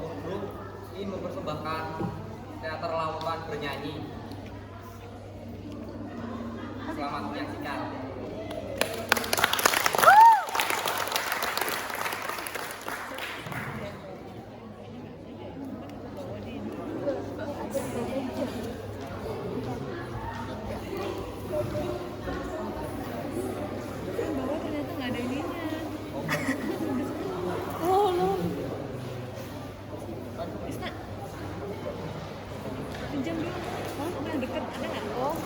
Tour Group ingin mempersembahkan teater lautan bernyanyi. Selamat menyaksikan. Pinjam dulu. Oh, yang deket ada nggak? Oh.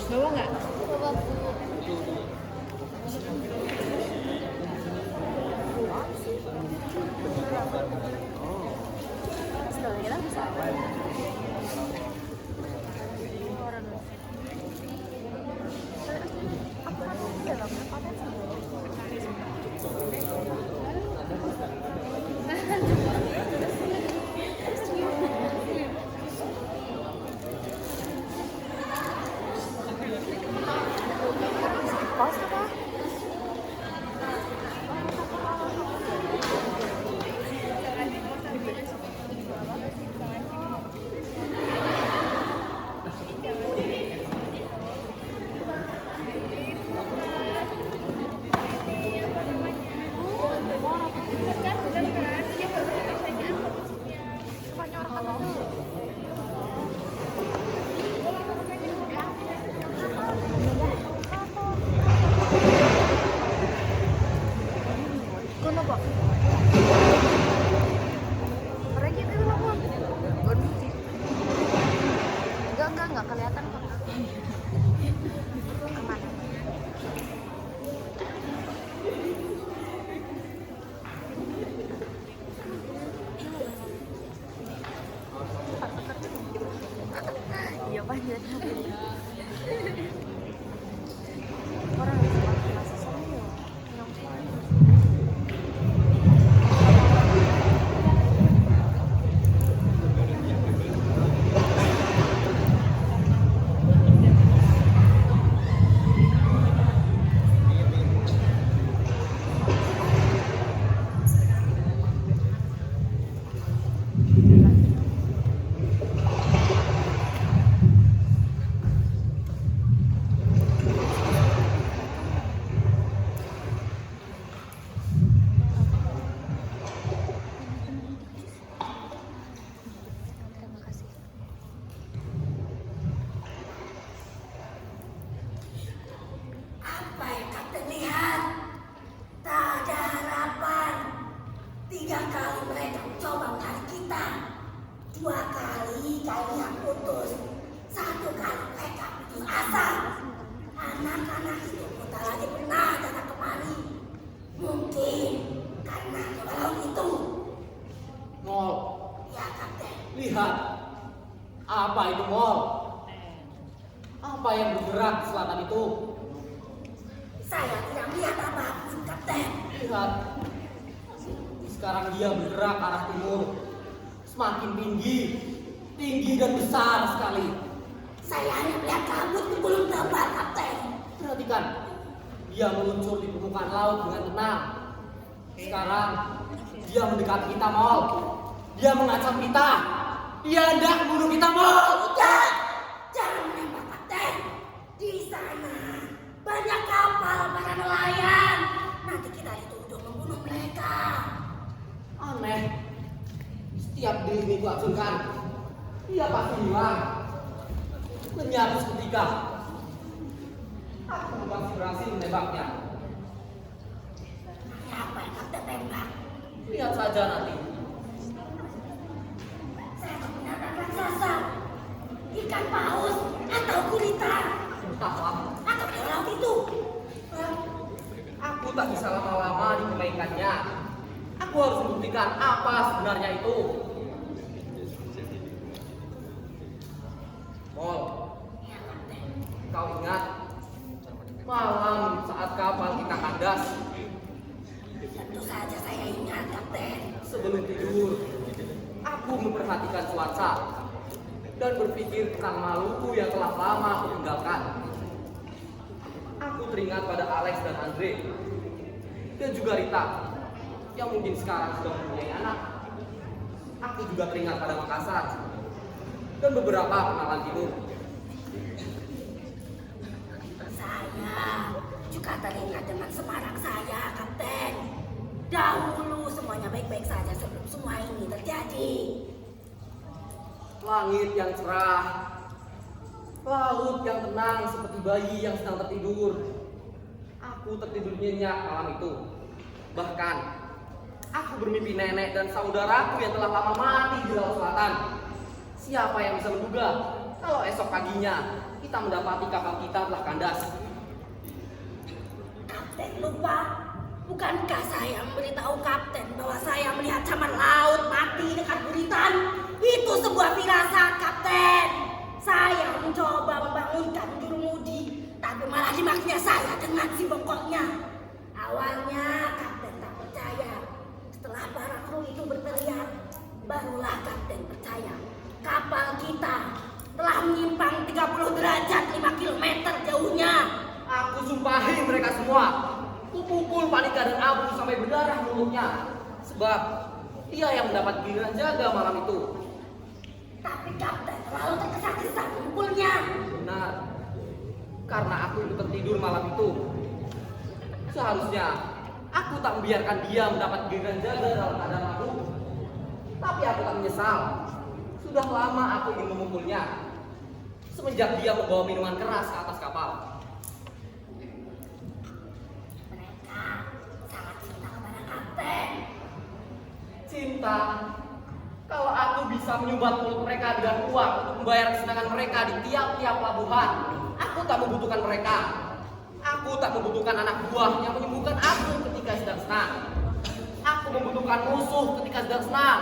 Bawa nggak? Bawa Bu. Sekali kita bisa. Enggak kelihatan kok. Aman. Iya panjang. Orang masih seru ya. Dua kali kalian putus, satu kali mereka putus asa. Anak-anak itu putar lagi pernah datang kemari. Mungkin karena kalau itu. Mol. Ya Kapten. Lihat. Apa itu Mol? Apa yang bergerak di selatan itu? Saya tidak melihat apapun Kapten. Lihat. Sekarang dia bergerak ke arah timur. Semakin tinggi dan besar sekali. Saya hanya melihat kabut di belum tebal, Kapten. Perhatikan, dia meluncur di permukaan laut dengan tenang. Sekarang, dia mendekati kita, Mol. Dia mengancam kita. Dia hendak membunuh kita, Mol. Tidak, jangan menembak, Kapten. Di sana banyak kapal para nelayan. Nanti kita dituduh membunuh mereka. Aneh. Setiap diri ini kuacungkan, dia pasti hilang. Lenyap seketika. Aku pasti berhasil menembaknya. Apa yang Kapten tembak? Lihat saja nanti. Saya akan menabrak raksasa, ikan paus, atau gurita, atau di laut itu. Aku tak bisa lama-lama dipermainkannya. Aku harus membuktikan apa sebenarnya itu. Mol, kau ingat malam saat kapal kita kandas? Tentu saja saya ingat, Kapten. Sebelum tidur, aku memperhatikan cuaca dan berpikir tentang Maluku yang telah lama aku tinggalkan. Aku teringat pada Alex dan Andre. dan juga Rita yang mungkin sekarang sudah mempunyai anak. Aku juga teringat pada Makassar dan beberapa kenalan timur. Saya juga teringat dengan Semarang saya, Kapten. Dahulu semuanya baik-baik saja sebelum semua ini terjadi. Langit yang cerah, laut yang tenang seperti bayi yang sedang tertidur. Aku tertidur nyenyak malam itu. Bahkan, aku bermimpi nenek dan saudaraku yang telah lama mati di Laut Selatan. Siapa yang bisa menduga kalau esok paginya kita mendapati kapal kita telah kandas? Kapten lupa. Bukankah saya memberitahu Kapten bahwa saya melihat camar laut mati dekat buritan? Itu sebuah firasat, Kapten. Saya mencoba membangunkan jurumudi, tapi malah dimaksudnya saya dengan si bongkoknya. Awalnya Kapten tak percaya. Setelah para kru itu berteriak, barulah Kapten percaya. Kapal kita telah menyimpang 30 derajat 5 km jauhnya. Aku sumpahi mereka semua. Kupukul Panika dan Abu sampai berdarah mulutnya. Sebab dia yang mendapat giliran jaga malam itu. Tapi Kapten terlalu tergesa-gesa memukulnya. Benar. Karena aku itu tertidur malam itu. Seharusnya aku tak membiarkan dia mendapat giliran jaga dalam keadaan mabuk. Tapi aku tak menyesal. Sudah lama aku ingin memukulnya. Semenjak dia membawa minuman keras ke atas kapal. Mereka sangat cinta kepada Kapten. Cinta. Kalau aku bisa menyumbat mulut mereka dengan uang untuk membayar kesenangan mereka di tiap-tiap pelabuhan, aku tak membutuhkan mereka. Aku tak membutuhkan anak buah yang menyembuhkan aku ketika sedang senang. Aku membutuhkan musuh ketika sedang senang,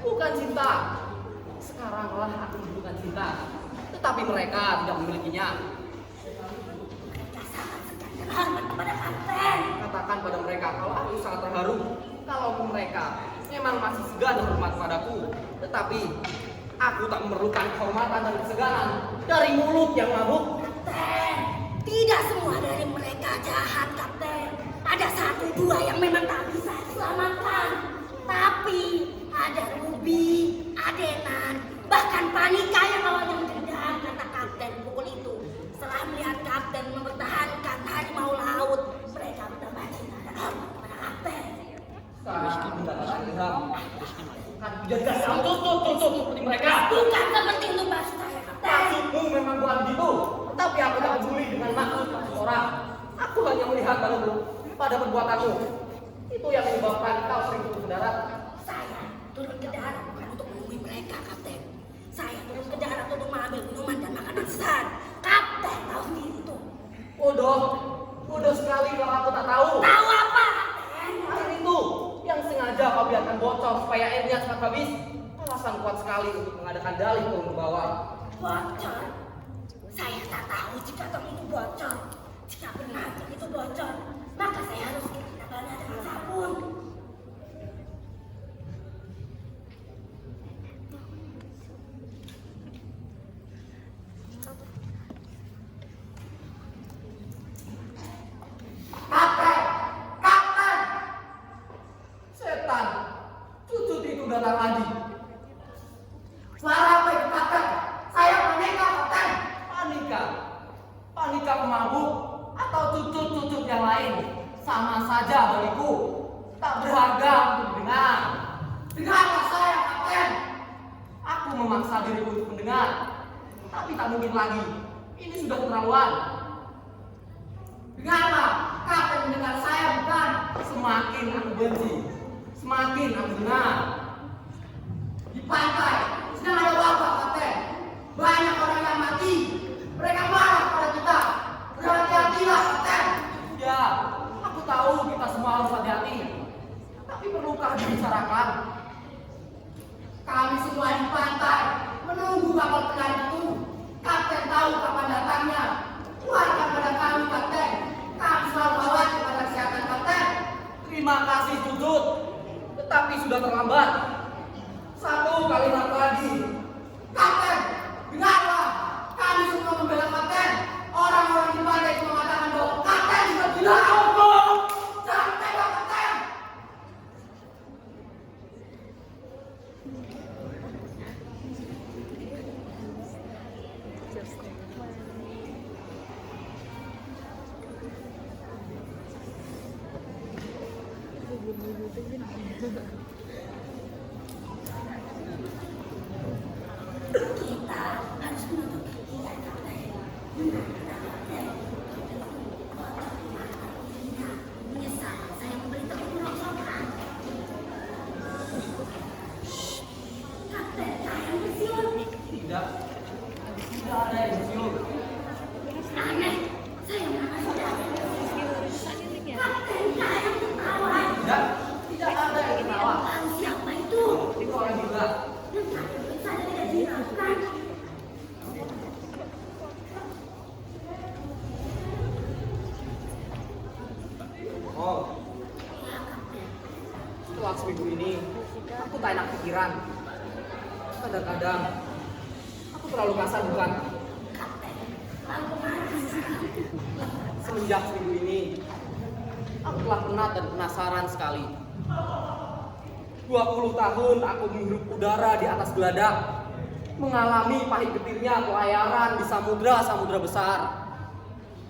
bukan cinta. Sekaranglah aku membutuhkan cinta, tetapi mereka tidak memilikinya. Mereka sangat segan dan hormat kepada Kapten. Katakan pada mereka kalau aku sangat terharu. Kalau mereka memang masih segan dan hormat padaku, tetapi aku tak memerlukan kehormatan dan keseganan dari mulut yang mabuk. Kapten, tidak semua dari mereka jahat, Kapten. Ada 1-2 yang memang tak bisa diselamatkan. Tapi ada Ruby, Adenan, bahkan Panika yang awalnya mendendam karena Kapten pukul itu. Setelah melihat Kapten mempertahankan harimau laut, mereka bertambah cinta dan hormat kepada Kapten. Sekarang mendapatkan ilham. Kan jadikan kamu tutup seperti mereka. Bukan seperti itu maksud saya, Kapten. Maksudmu memang bukan begitu. Tapi aku tak peduli dengan maksud seseorang. Aku hanya melihat pada perbuatanmu. Itu yang menyebabkan kau sering turun ke darat. Saya turun ke darat bukan untuk menemui mereka, Kapten. Saya turun ke darat untuk mengambil minuman dan makanan sesaat. Kapten tahu sendiri itu. Bodoh sekali kalau aku tak tahu. Tahu apa, Kapten? Air itu yang sengaja kau biarkan bocor supaya airnya cepat habis. Alasan kuat sekali untuk mengadakan dalih turun ke bawah. Bocor. Saya tak tahu jika tong itu bocor. Jika benar tong itu bocor, maka saya harus menanggalnya dengan sabun. Kapten! Setan! Cucut itu datang lagi. Suara apa itu, Kapten? Saya Panika, Kapten. Panika pemabuk atau cucut-cucut yang lain sama saja bagiku. Tak berharga untuk didengar. Dengarlah saya, Kapten. Aku memaksa diriku untuk mendengar, tapi tak mungkin lagi. Ini sudah keterlaluan. Dengarlah, Kapten mendengar saya bukan? Semakin aku benci, semakin aku dengar. Di pantai sedang ada wabah, Kapten. Banyak orang yang mati. Mereka marah pada kita. Berhati-hatilah, Kapten. Ya, aku tahu kita semua harus hati-hati. Tapi perlukah dibicarakan? Kami semua di pantai menunggu kapal tengah itu. Kapten tahu kapan datangnya. Keluarkan pada kami, Kapten. Kami selalu khawatir pada kesehatan Kapten. Terima kasih, Cucut. Tetapi sudah terlambat. Satu kalimat lagi. Kapten, dengarlah. Kami semua membela Kapten. Orang-orang di pantai cuma mengatakan bahwa Kapten juga gila. Cukup! Jangan tembak digituin. Kita harus menutup dia, Kapten. Menyesal saya memberitahu penonton. Kapten, saya pensiun. Tidak ada yang bersiul. Aneh, saya merasa sudah. Kapten, saya tertawa. Tidak ada yang ketawa. Lalu siapa itu? Itu orang gila. Saya tidak dilakukan. Oh, setelah seminggu ini, aku tak enak pikiran. Kadang-kadang, aku terlalu kasar bukan? Semenjak seminggu ini, aku telah penat dan penasaran sekali. 20 tahun aku menghirup udara di atas geladak, mengalami pahit getirnya pelayaran di samudra-samudra besar.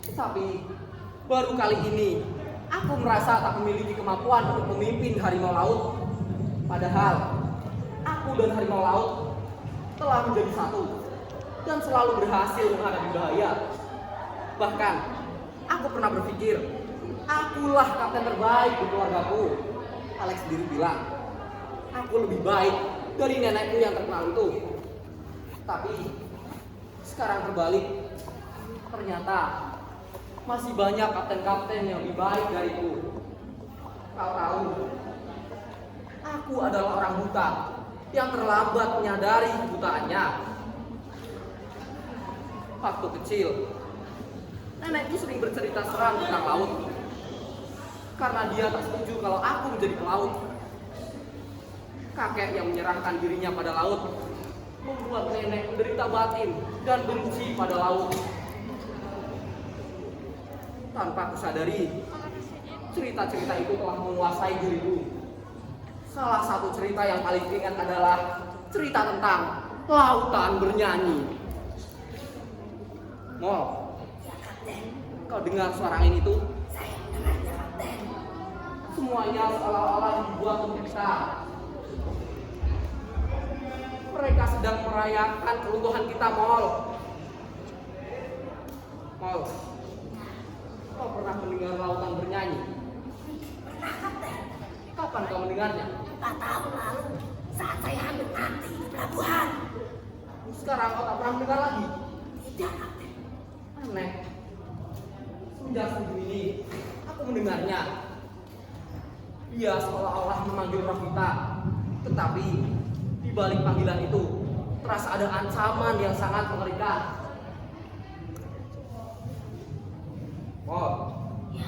Tetapi, baru kali ini, aku merasa tak memiliki kemampuan untuk memimpin harimau laut. Padahal, aku dan harimau laut telah menjadi satu dan selalu berhasil menghadapi bahaya. Bahkan, aku pernah berpikir, akulah kapten terbaik di keluargaku. Alex sendiri bilang, aku lebih baik dari nenekku yang terkenal itu. Tapi, sekarang terbalik. Ternyata, masih banyak kapten-kapten yang lebih baik dariku. Kau tahu, aku adalah orang buta yang terlambat menyadari kebutaannya. Waktu kecil, nenekku sering bercerita seram tentang laut. Karena dia tak setuju kalau aku menjadi pelaut. Kakek yang menyerahkan dirinya pada laut membuat nenek menderita batin dan benci pada laut. Tanpa kusadari, cerita-cerita itu telah menguasai diriku. Salah satu cerita yang paling ingat adalah cerita tentang lautan bernyanyi. Mol, kau dengar suara angin itu? Saya mendengarnya, Kapten. Semuanya seolah-olah dibuat untuk kita. Mereka sedang merayakan keluluhan kita, Mol. Mol, kau pernah mendengar lautan bernyanyi? Pernah, Kapten. Kapan kau mendengarnya? 4 tahun lalu, saat saya hampir mati di pelabuhan. Sekarang kau tak pernah mendengar lagi? Tidak, Kapten. Aneh. Sejak seminggu ini, aku mendengarnya. Dia seolah-olah memanggil roh kita. Tetapi, di balik panggilan itu, terasa ada ancaman yang sangat mengerikan. Oh, Ya,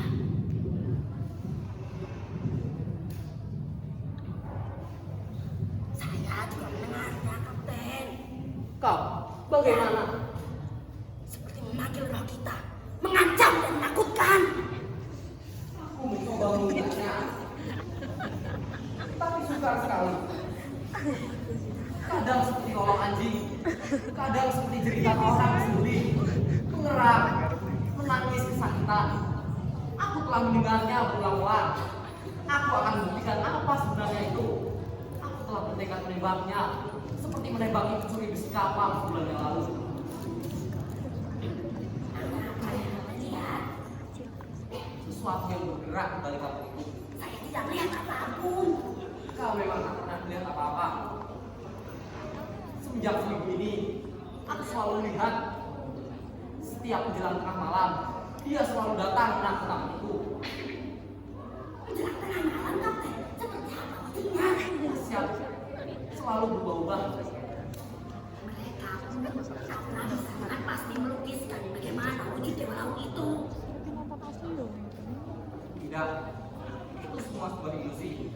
saya juga mendengarnya, Kapten. kau bagaimana? Seperti memanggil roh kita, mengancam dan menakutkan. Aku mencoba mengingatnya, tapi sukar sekali. Kadang seperti kolong anjing, kadang seperti jeritan orang sedih, mengerang, menangis kesakitan. Aku telah mendengarnya berulang-ulang. Aku akan membuktikan apa sebenarnya itu. Aku telah bertekad menembaknya, seperti menembaki pencuri besi kapal sebulan yang lalu. Apa yang Anda lihat? Sesuatu yang bergerak di balik kapal itu. Saya tidak melihat apapun. Kau memang tak pernah melihat apa-apa. Semenjak seminggu ini, aku selalu melihat setiap menjelang tengah malam, dia selalu datang menakut-nakutiku. Menjelang tengah malam, Kapten. Seperti apa maksudnya? Siap, selalu berubah-ubah. Mereka Nabi sangat pasti melukiskan bagaimana wujud dewa laut itu. Kenapa asli dong? Tidak, itu semua sebuah ilusi.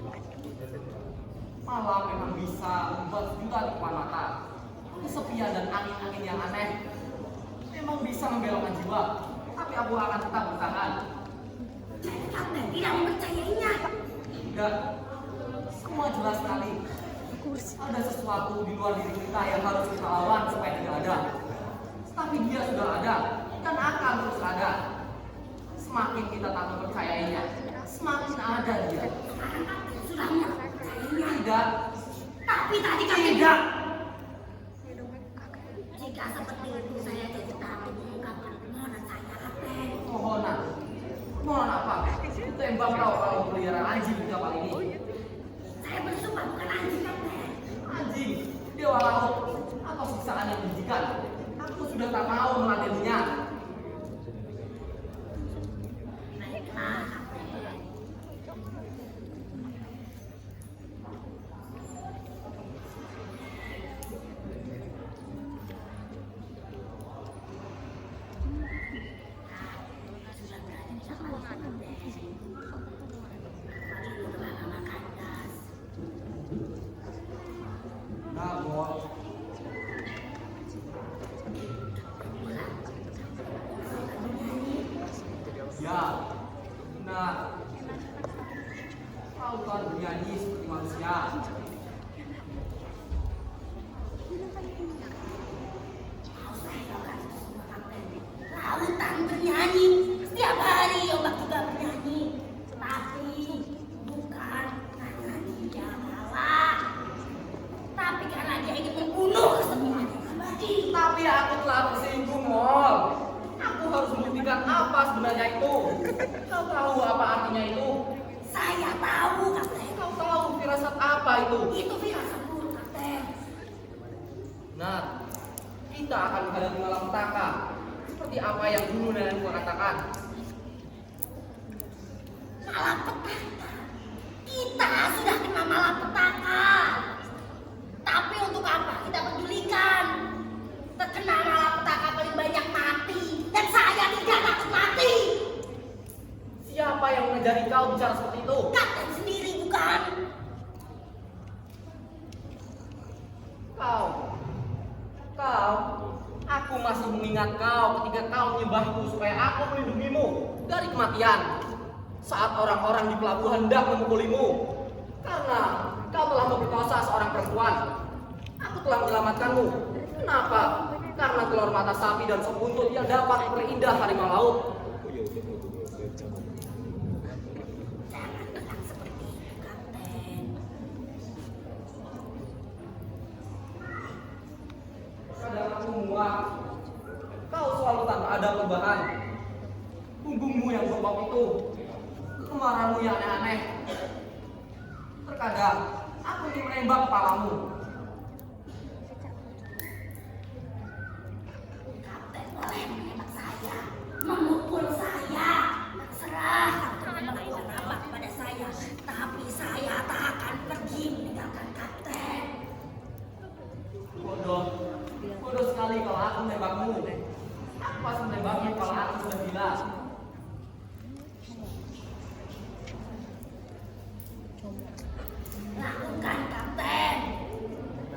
Malam memang bisa membuat sejuta tipuan mata. Kesepian dan angin-angin yang aneh memang bisa membelokkan jiwa, tapi aku akan tetap bertahan. Jadi Kapten tidak mempercayainya. Tidak, semua jelas sekali. Ada sesuatu di luar diri kita yang harus kita lawan supaya tidak ada. Tapi dia sudah ada dan akan terus ada. Semakin kita tak mempercayainya, semakin ada dia. Sekarang Kapten sudah di kapal ini. Saya bersumpah bukan anjing, Kapten. Anjing, dewa laut, atau siksaan yang menjijikan. Aku sudah tak mau meladeninya. Baiklah, Kapten. Sudah berada di kapal Kapten. Mari kita makan gas. Nah, bos. Ya, benar. Kau kan bernyanyi seperti manusia. Lautan bernyanyi, setiap hari ombak juga bernyanyi. Tapi bukan karena dia malah, tapi karena dia ingin membunuh kesepian yang abadi. Tapi aku telah tersinggung, Mol. Aku harus membuktikan apa sebenarnya itu. Kau tahu apa artinya itu? Saya tahu, Kapten. Kau tahu firasat apa itu? Itu firasat buruk, Kapten. Nah, kita akan menghadapi malapetaka. Seperti apa yang dulu nenekku katakan. Malapetaka. Kita sudah kena malapetaka. Tapi untuk apa kita pedulikan? Terkena malapetaka paling banyak mati. Dan saya tidak takut mati. Siapa yang mengajari kau bicara seperti itu? Kapten sendiri bukan? Kau, aku masih mengingat kau ketika kau menyembahku supaya aku melindungimu dari kematian. Saat orang-orang di pelabuhan hendak memukulimu. Karena kau telah memperkosa seorang perempuan. Aku telah menyelamatkanmu. Kenapa? Karena telur mata sapi dan sop buntut yang dapat memperindah harimau laut. Jangan bilang seperti itu, Kapten. Kadang aku muak. Kau selalu tanpa ada perubahan. Punggungmu yang bengkok itu, kemarahanmu yang aneh-aneh. Terkadang aku ingin menembak kepalamu. Kapten boleh menembak saya, memukul saya. Terserah Kapten melakukan apa kepada saya. Tapi saya tak akan pergi meninggalkan Kapten. Bodoh sekali kalau aku menembakmu. Aku pasti menembakmu kalau aku sudah gila. Lakukan, Kapten.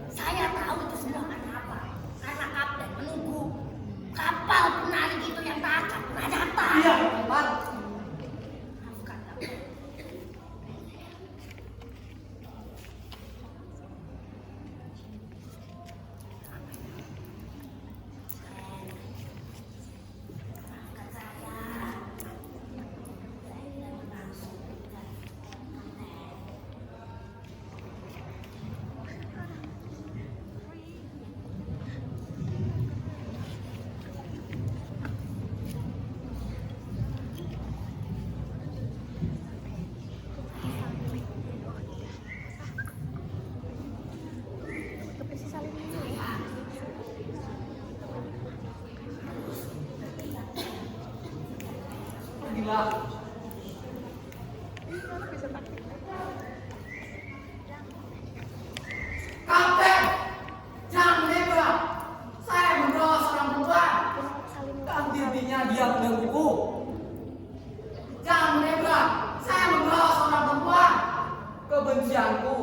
Saya tahu itu semua karena apa? Karena Kapten menunggu kapal penarik itu yang tak akan pernah datang. Iya, teman. Lakukan, Kapten. Maafkan saya. Saya tidak bermaksud. Pergilah. Kapten, jangan menembak. Saya membawa seorang perempuan. Dan intinya dia menggangguku. Jangan menembak. Saya membawa seorang perempuan. Kebencianku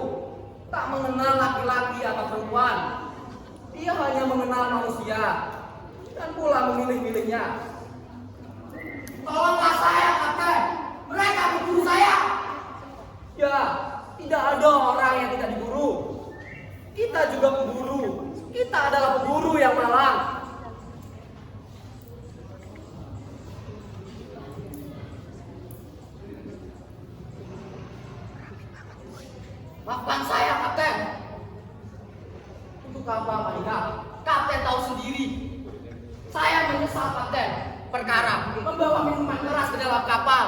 tak mengenal laki-laki atau perempuan. Dia hanya mengenal manusia dan pula memilih-milihnya. Tolonglah saya, Kapten. Mereka memburu saya. Ya, tidak ada orang yang tidak diburu. Kita juga pemburu. Kita adalah pemburu yang malang. Maafkan saya, Kapten. Untuk apa, Maria? Kapten tahu sendiri. Saya menyesal, Kapten. Perkara membawa minuman keras ke dalam kapal.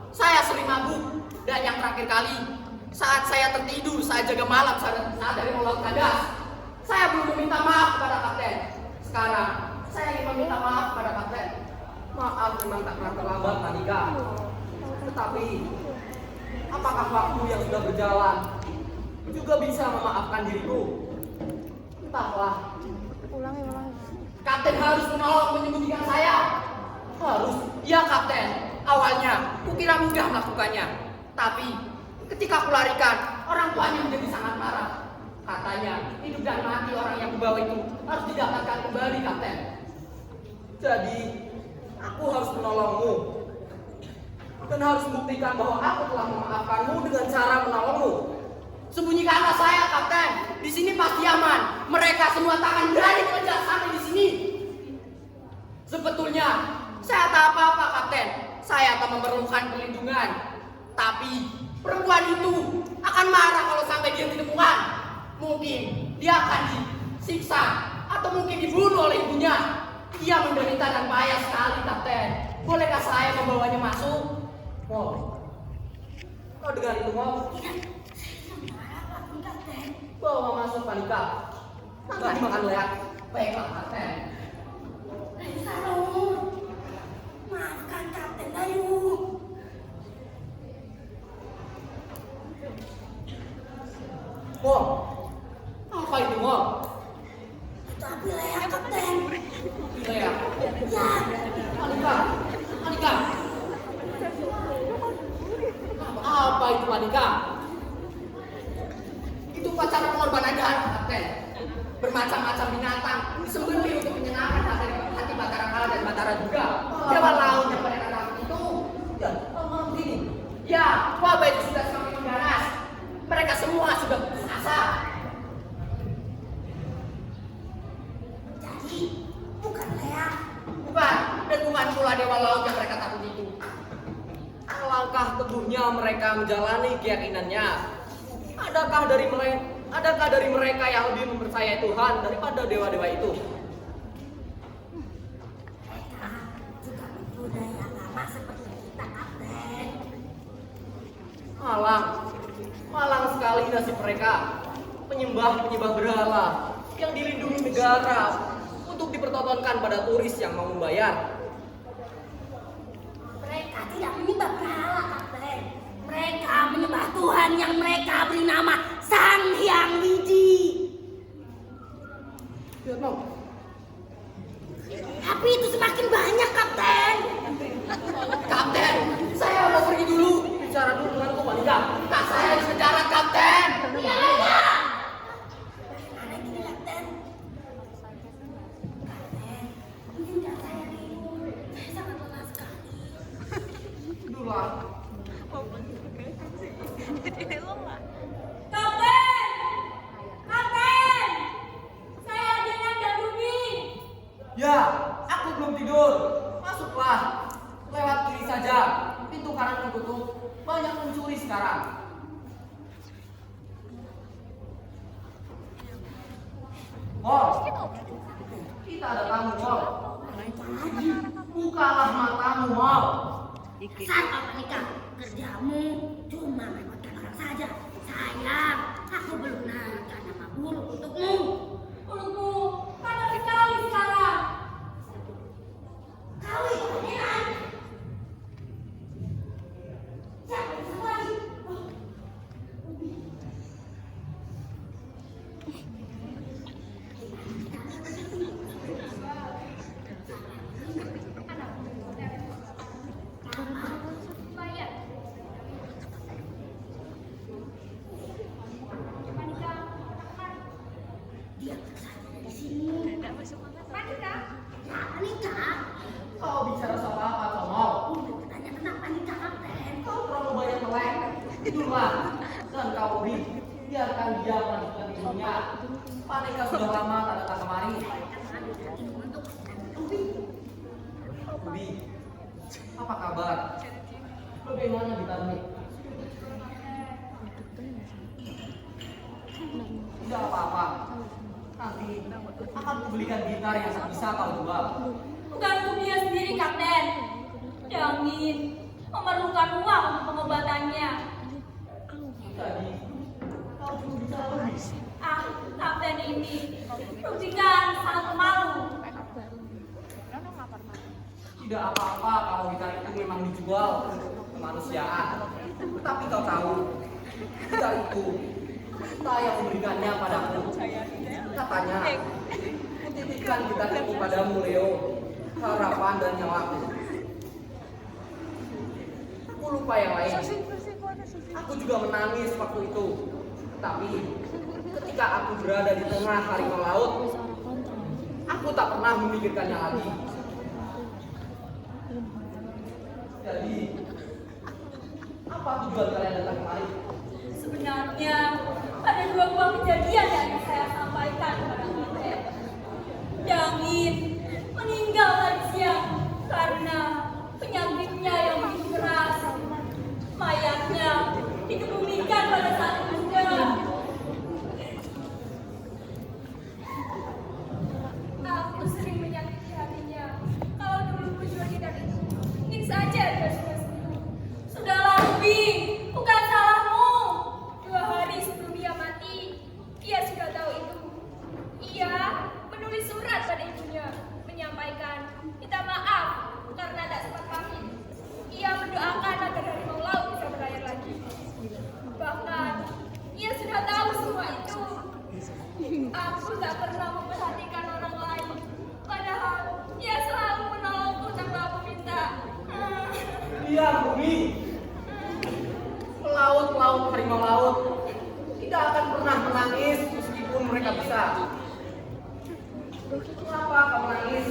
Saya sering mabuk. Dan yang terakhir kali, saat saya tertidur saat jaga malam saat dari melaut kandas, saya belum meminta maaf kepada kapten. Sekarang saya ingin meminta maaf kepada kapten. Maaf memang tak pernah terlambat, Tanika. Tetapi apakah waktu yang sudah berjalan juga bisa memaafkan diriku? Entahlah. Ulangi. Kapten harus menolong menyembunyikan saya. Harus. Ya kapten. Awalnya kukira mudah melakukannya. Tapi ketika kularikan, orang tuanya menjadi sangat marah. Katanya hidup dan mati orang yang kubawa itu harus didapatkan kembali, kapten. Jadi aku harus menolongmu dan harus membuktikan bahwa aku telah memaafkanmu dengan cara menolongmu. Sembunyikanlah saya, kapten. Di sini pasti aman. Mereka semua tak akan berani mengejar sampai di sini. Sebetulnya saya tak apa-apa, kapten. Saya tak memerlukan perlindungan. Tapi perempuan itu akan marah kalau sampai dia ditemukan. Mungkin dia akan disiksa atau mungkin dibunuh oleh ibunya. Dia menderita dan payah sekali, kapten. Bolehkah saya membawanya masuk? Oh, kau dengar itu, Mo? Bawa masuk, Tanika. Nggak dimakan leak. Baiklah, kapten. Maafkan Kapten Bayu. Mo, apa itu, Mo? Itu api leak, Kapten. Leak. Ya, Tanika. Apa itu, Tanika? Itu upacara pengorbanan darah, kapten. Bermacam-macam binatang disembelih untuk menyenangkan hati Batara Kala dan Batara juga. Dewa laut yang mereka takut itu. Ya, malam begini. Ya, wabah itu sudah semakin mengganas. Mereka semua sudah putus asa. jadi bukan leak. Bukan, dan bukan pula dewa laut yang mereka takut itu. Alangkah teguhnya mereka menjalani keyakinannya. Adakah dari mereka yang lebih mempercayai Tuhan daripada dewa-dewa itu? Mereka juga berbudaya lama seperti kita, Kapten. Malang sekali nasib mereka. Penyembah berhala yang dilindungi negara untuk dipertontonkan pada turis yang mau membayar. Mereka tidak menyembah berhala, Kapten. Mereka menyembah Tuhan yang mereka beri nama Sang Hyang Widi. Lihat, Mo. Tapi itu semakin banyak, Kapten. Kapten, saya mau pergi dulu. Bicara dulu dengan Tanika. Tak saya di penjara, kapten. Iya. Bagaimana ini, Kapten? Kapten, izinkan saya tidur. Saya sangat lelah sekali. Tidurlah. Kapten! Kapten! Saya dengan Dandumi. Ya, aku belum tidur. Masuklah. Lewat kiri saja. Pintu kanan tertutup. Banyak pencuri sekarang. Mol, kita ada tamu, Mol. Bukalah matamu, Mol. Saat apa nikah? Kerjamu cuma merepotkan orang saja. Sayang, aku belum naikkan nama buruk untukmu. Untukmu, panas sekali sekarang. Kau itu pangeran. Siapa yang satu lagi? Dia bersama di sini. Panika? Ya, Panika. Kau bicara soal apa, Mol? Bertanya tentang Panika, Kapten. Kau terlalu banyak melek. Tidurlah. Dan kau, Ubi, biarkan dia melanjutkan tidurnya. Panika sudah lama tak datang kemari. Ubi, apa kabar? Bagaimana gitarmu? Tidak apa-apa. Nanti akan kubelikan gitar yang bisa kau jual. Bukan untuk dia sendiri, Kapten. Dangin memerlukan uang untuk pengobatannya. ini. Rugikan sangat pemalu. Tidak apa-apa kalau kita itu memang dijual untuk kemanusiaan. Tetapi kau tahu, kita itu kita yang memberikannya padaku. Katanya, kutitipkan kita itu padamu, Leo, harapan dan nyawaku. Aku lupa yang lain. Aku juga menangis waktu itu. Tapi ketika aku berada di tengah harimau laut, aku tak pernah memikirkannya lagi. Jadi, apa tujuan kalian datang kemari? Sebenarnya ada dua buah kejadian yang ingin saya sampaikan kepada kalian. Dangin meninggal tadi siang karena penyakitnya yang begitu keras. Mayatnya dikebumikan pada saat itu juga. Aku sering menyakiti hatinya. Kalau dulu tujuan kita itu ingin saja dia sudah sembuh. Sudahlah, Ruby, bukan salahmu. 2 hari sebelum dia mati, dia sudah tahu itu. Ia menulis surat pada ibunya, menyampaikan minta maaf karena tak sempat pamit. Ia mendoakan agar harimau laut bisa berlayar lagi. Bahkan, ia sudah tahu semua itu. Aku tak pernah memperhatikan orang lain. Padahal, ia selalu menolongku tanpa aku minta. Iya, Bumi. Pelaut-pelaut harimau laut tidak akan pernah menangis meskipun mereka bisa. Kenapa kau menangis?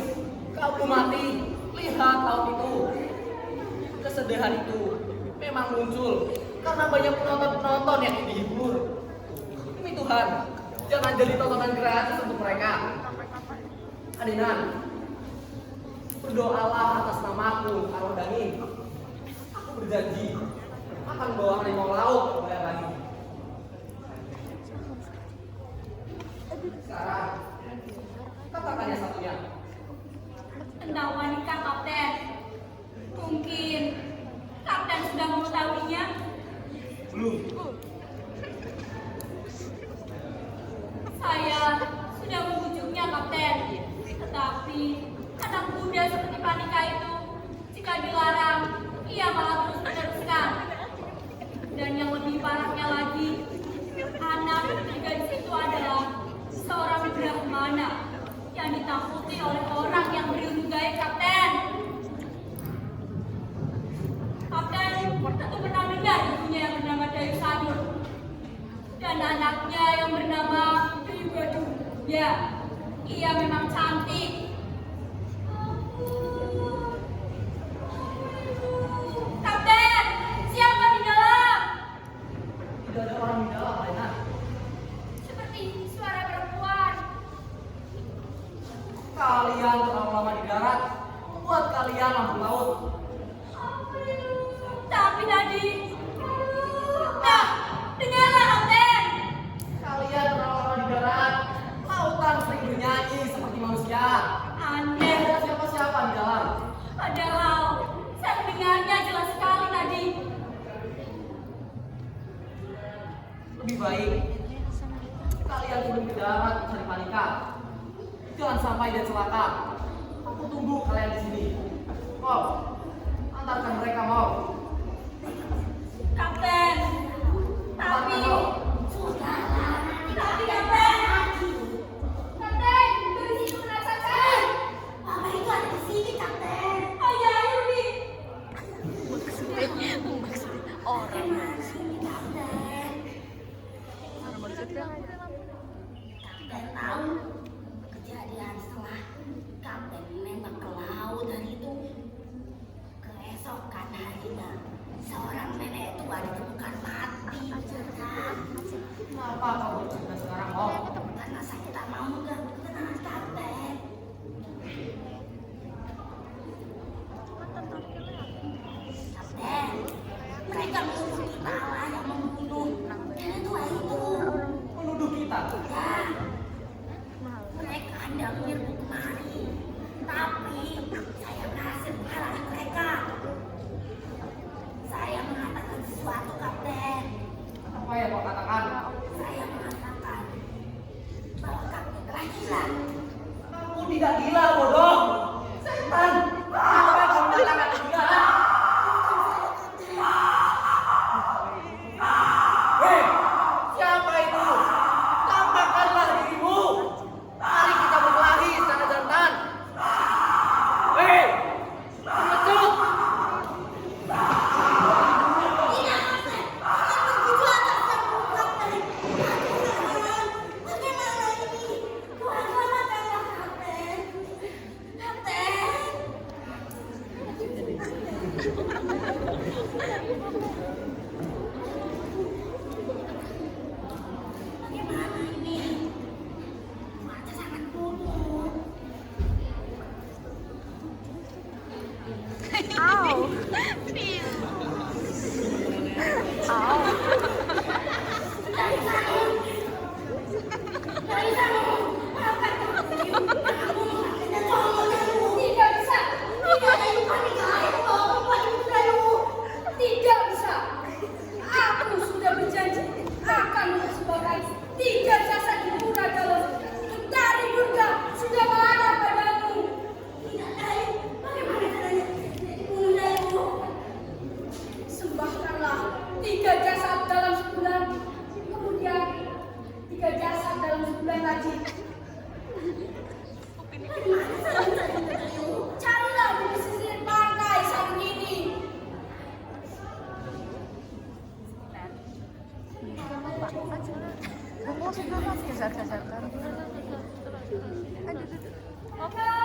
Kau belum mati. Lihat laut itu. Kesedihan itu memang muncul karena banyak penonton-penonton yang dihibur. Demi Tuhan, jangan jadi tontonan gratis untuk mereka. Adenan, berdoalah atas namaku, arwah Dani. Aku berjanji akan membawa harimau laut kembali lagi. Sekarang, katakan yang satunya. Tentang wanita, Kapten. Mungkin Kapten sudah mengetahuinya. Belum. Saya sudah membujuknya, Kapten. Tetapi anak muda seperti Panika itu, jika dilarang, ia malah terus meneruskan. Dan yang lebih parahnya lagi, anak ketiga di situ adalah seorang Brahmana yang ditakuti oleh orang yang berilmu gaib, Kapten. Kapten tentu pernah dengar ibunya yang bernama Dayu Sadur dan anaknya yang bernama Dayu Badu. Ya, ia memang cantik. Kapten, siapa di dalam? Tidak ada orang di dalam, Lena. Seperti suara perempuan. Kalian terlalu lama di darat, membuat kalian lampu laut. Tapi tadi, nah, dengarlah, Kapten. Kalian terlalu lama di darat, lautan sering bernyanyi seperti manusia. Aneh. Tidak ada siapa-siapa di dalam. Padahal saya mendengarnya jelas sekali tadi. Lebih baik kalian turun ke darat mencari Panika. Jangan sampai dia celaka. Aku tunggu kalian di sini. Mau, antarkan mereka mau. Kapten, tapi sudahlah, tapi Kapten, dari situ merasakan apa itu ada di sini, Kapten. Ayo, Ruby. Orang Sini, Kapten. Kapten tahu kejadian setelah Kapten menembak ke laut hari itu. Keesokan harinya seorang nenek tua ditemukan mati. Kenapa kau bercerita sekarang, Mau? Karena saya tak mau mengganggu ketenangan Kapten. Kapten, mereka menuduh kita lah yang membunuh nenek tua itu. Menuduh kita. Ya, mereka hendak menyerbu kemari, tapi saya berhasil menghalangi mereka. Saya mengatakan sesuatu, Kapten. Apa yang kau katakan? Saya mengatakan bahwa Kapten gila. Aku tidak gila, bodoh. Setan. Apa yang kamu katakan gila? Hei, siapa itu? Tampakkanlah dirimu. Mari kita berkelahi secara jantan. Hei, pengecut. Tidak, Kapten. Jangan begitu atas aku, Kapten. Bagaimana ini? Tuhan selamatkanlah, Kapten. Kapten. Bagaimana ini? Cuaca sangat buruk. Au. Au. Dari sana. Dari sana. Maafkan aku. Kamu tidak tolong aku. Tidak bisa. Tidak ada yang paling lain. Tolong paling lalu. Tidak bisa. Aku sudah berjanji akan mempersembahkan 3 jasad hiburan dalam dari Durga sudah menghadap padamu. Tidak lain. Bagaimana caranya? Dibunuh lalu. Sembahkanlah 3 jasad dalam sebulan. Kemudian 3 jasad dalam sebulan lagi. Bagaimana caranya? Carilah di pesisir pantai saat ini. Bumbu segala geser-geserkan. Aduh.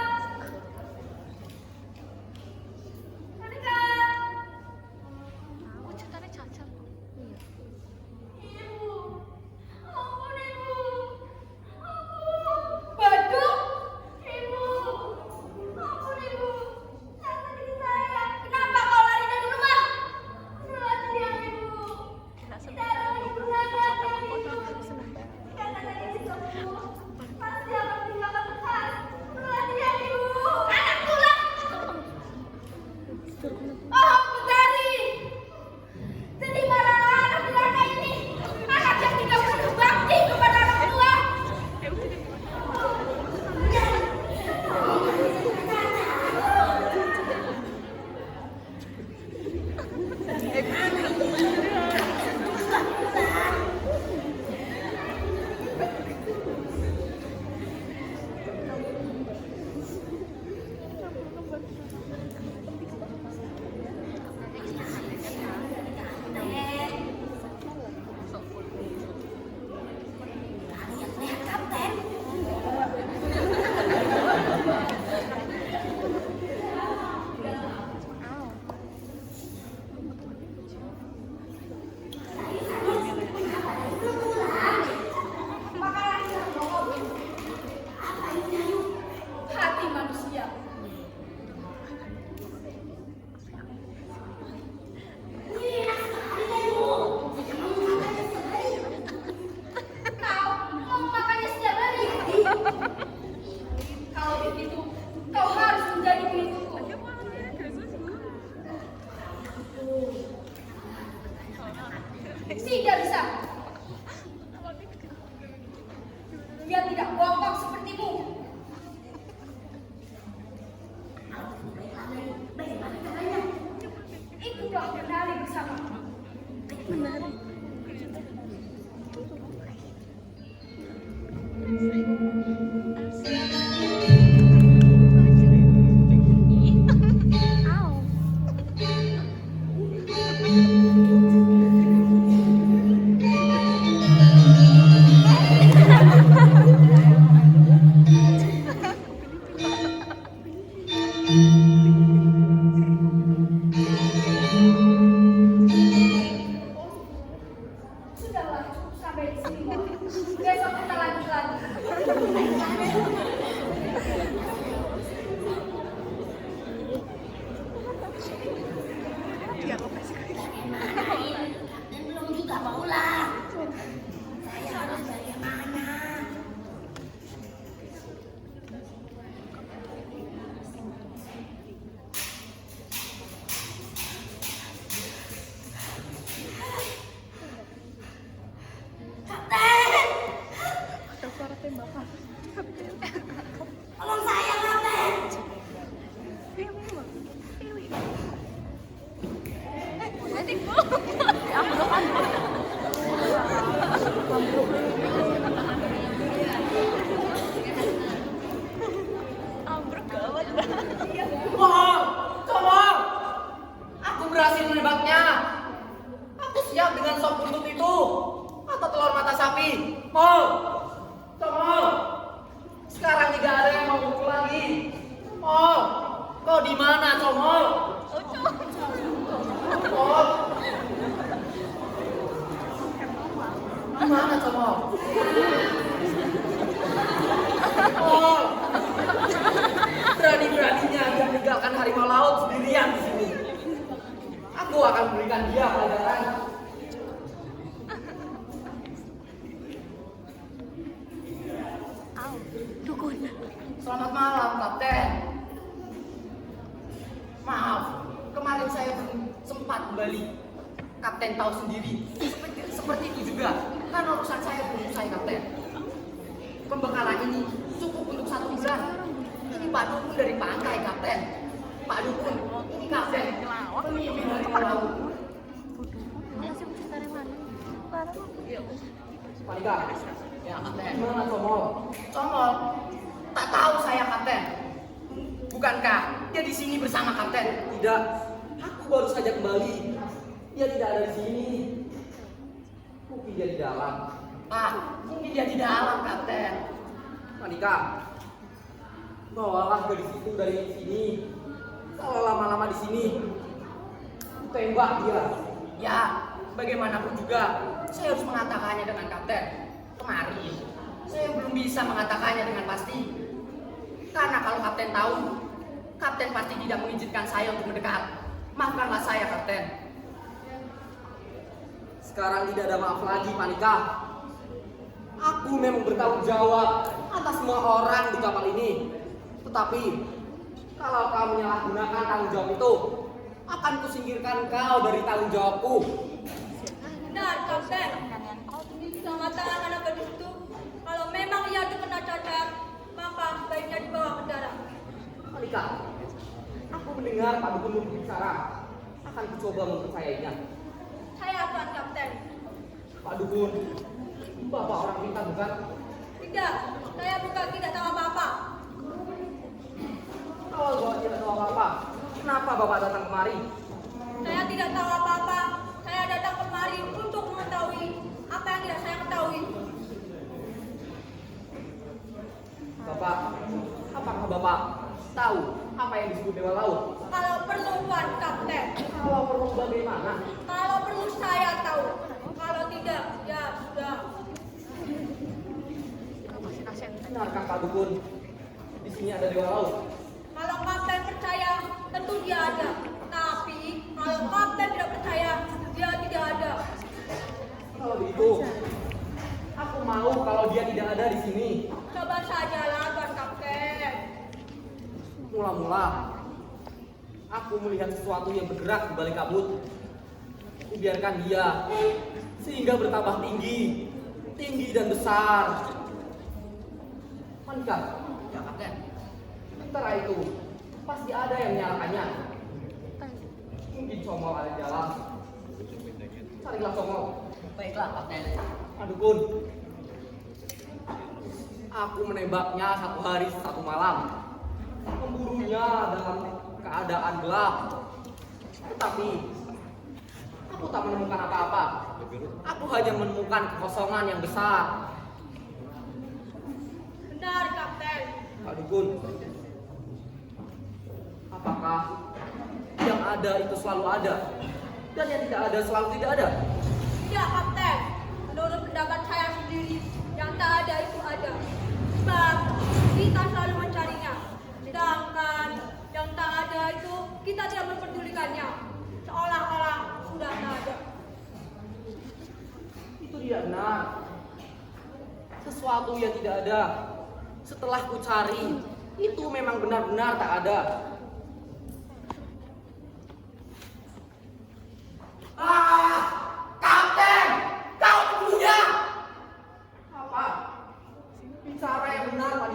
Monika. Aku ceritanya cacat. Ibu. Ampun, Ibu. Baduk. Ibu. Ampun, Ibu. Jangan sakiti saya. Kenapa kau lari dari rumah? Perhatian, Ibu. Tidak ada lagi gunanya, Ibu. Kata-kata si Sofu. Pasti akan meninggalkan bekas. Perhatian, Ibu. Anak tulang. Oh, Putari. Terimalah anak durhaka ini. Anak yang tidak pernah berbakti kepada orang tua. Lihat, Kapten. Hati manusia. Kau mau makannya setiap hari. Kalau begitu, kau harus menjadi pengikutku. Tidak bisa. Dia tidak bongkok sepertimu. Bagaimana caranya? Ikutlah menari bersama. Menari. Au. Sudahlah, sampai di sini. Mo. Besok kita lanjut lagi. Belum juga pulang. Saya harus bagaimana? Kapten! Ada suara tembakan. Tolong saya, Kapten. Nanti diambil. Ambruk gawat. Mohon, tolong. Aku berhasil menebaknya. Aku siap dengan sop buntut itu atau telur mata sapi. Mau, tolong. Sekarang tidak ada yang mau pukul lagi. Oh, kau di mana, Comol? Oh, di mana, Comol? Oh, berani-beraninya dia meninggalkan harimau laut sendirian di sini. Aku akan berikan dia pelajaran. Dukun. Selamat malam, Kapten. Maaf, kemarin saya sempat kembali. Kapten tahu sendiri, seperti itu juga. Kan urusan saya belum selesai, Kapten. Pembekalan ini cukup untuk 1 bulan. Ini Pak Dukun dari pantai, Kapten. Pak Dukun, ini Kapten. Pemimpin dari laut. Masih bisa dari mana? Panika. Ya, Kapten. Gimana, Comol? Comol, tak tahu saya, Kapten. Bukankah dia di sini bersama Kapten? Tidak. Aku baru saja kembali. Dia tidak ada di sini. Mungkin dia di dalam. Ah, mungkin dia di dalam, Kapten. Panika, bawalah gadis itu dari sini. Kalau lama-lama di sini, tembak dia. Ya, bagaimanapun juga, saya harus mengatakannya dengan Kapten. Kemarin, saya belum bisa mengatakannya dengan pasti. Karena kalau Kapten tahu, Kapten pasti tidak mengizinkan saya untuk mendekat. Maafkanlah saya, Kapten. Sekarang tidak ada maaf lagi, Panika. Aku memang bertanggung jawab atas semua orang di kapal ini. Tetapi, kalau kau menyalahgunakan tanggung jawab itu, akan kusingkirkan kau dari tanggung jawabku. Benar, Kapten. Selamatkan anak gadis itu. Kalau memang ia terkena cacar, maka sebaiknya dibawa ke darat. Panika, aku mendengar Pak Dukun berbicara. Akan kucoba mempercayainya. Saya akan, Kapten. Pak Dukun, Bapak orang pintar bukan? Tidak, saya bukan tidak tahu apa-apa. Kalau Bapak tidak tahu apa-apa, kenapa Bapak datang kemari? Saya tidak tahu apa-apa. Saya datang kemari untuk mengetahui apa yang tidak saya ketahui. Bapak, apakah Bapak tahu apa yang disebut Dewa Laut? Kalau perlu, Tuan Kapten. Kalau perlu bagaimana? Kalau perlu saya tahu. Kalau tidak, ya sudah. Benarkah Pak Dukun? Di sini ada Dewa Laut. Kalau Kapten percaya, tentu dia ada. Tapi kalau Kapten tidak percaya, dia tidak ada. Kalau begitu, aku mau kalau dia tidak ada di sini. Coba sajalah, Tuan Kapten. Mula-mula, aku melihat sesuatu yang bergerak di balik kabut. Kubiarkan dia, sehingga bertambah tinggi, tinggi dan besar. Panika, ya Kapten. Sementara itu, pasti ada yang menyalakannya. Mungkin Comol ada di dalam. Carilah Comol. Baiklah, Kapten. Adukun, aku menembaknya 1 hari 1 malam. Memburunya dalam keadaan gelap. Tetapi, aku tak menemukan apa-apa. Aku hanya menemukan kekosongan yang besar. Benar, Kapten. Pak Dukun, apakah yang ada itu selalu ada dan yang tidak ada selalu tidak ada? Tidak, Kapten. Menurut pendapat saya sendiri, yang tak ada itu ada. Sebab kita selalu mencarinya. Sedangkan yang tak ada itu kita tidak memperdulikannya. Seolah-olah sudah tak ada. Itu tidak benar. Sesuatu yang tidak ada setelah ku cari itu memang benar-benar tak ada. Ah, Kapten, kau pembunuhnya. Apa? Bicara yang benar, Pak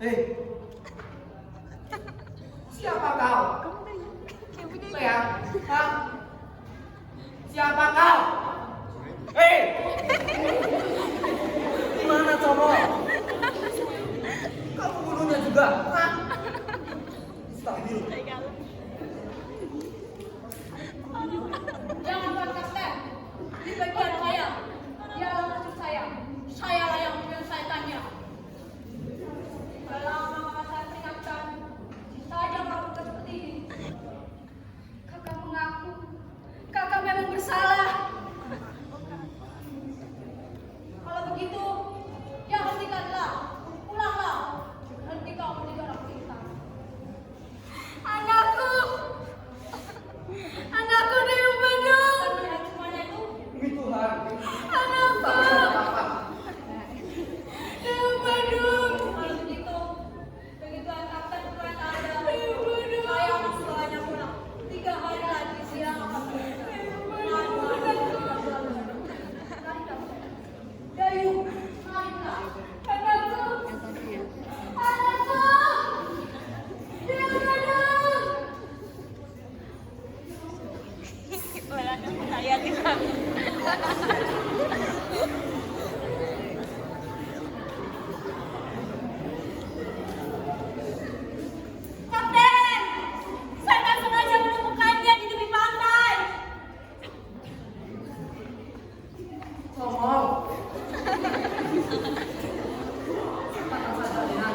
Hei, siapa kau? Lea, hah? Siapa kau? Hei, di mana Comol? Kamu bunuhnya juga, hah? Stabil. Jangan Pak Kapten. Di bagian saya, dia adalah musuh saya. Sayalah yang menyelesaikannya. Lama saya peringatkan, saja melakukan seperti ini. Kakak mengaku, kakak memang bersalah. Kalau begitu, ya hentikanlah, pulanglah. Nanti kau menjadi anak kita. Anakku, anakku Dewi Bandung. Lihat semuanya itu. Demi Tuhan, Anakku, tak ada apa-apa. Dewi Bandung. Kalau begitu, begitu Kapten Tuhan ada. Dewi Bandung. Saya akan membawanya pulang. 3 hari lagi siang akan berada. Dayu, marilah. Anakku, anakku. Dewi Bandung. Saya tidak. Kapten, saya tak sengaja menemukannya di tepi pantai. Comol. Katakan saja, Lena.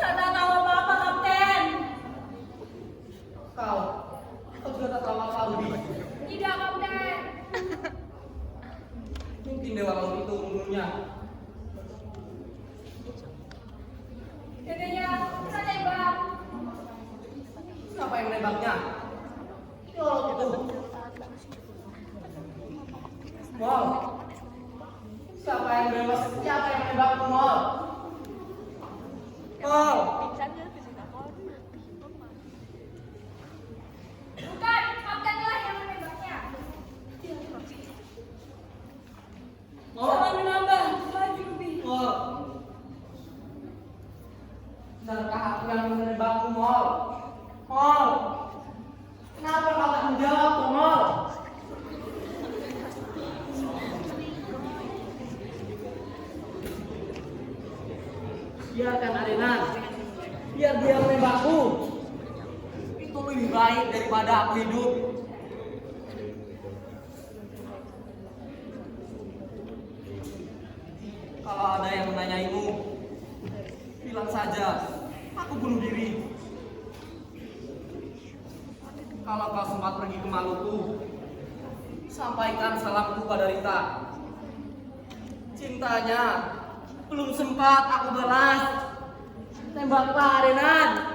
Saya tak tahu apa-apa, Kapten. Kau juga tak tahu apa lebih. Tidak, Kapten. Mungkin Dewa Laut itu membunuhnya. Katanya, saya tembak. Siapa yang menembaknya? Dewa Laut itu. Mol. Siapa yang menembak? Siapa yang menembakmu, Mol? Mol. Bukan, Kaptenlah yang menembaknya. Mol. Jangan menambah, lagi lebih. Mol. Benarkah aku yang menembakmu, Mol? Mol. Kenapa kau tak menjawab, Mol? Biarkan Arenan. Biar dia menembakku. Itu lebih baik daripada aku hidup. Kalau ada yang menanyaimu, bilang saja, aku bunuh diri. Kalau kau sempat pergi ke Maluku, sampaikan salamku pada Rita. Cintanya belum sempat aku balas. Tembaklah Arenan.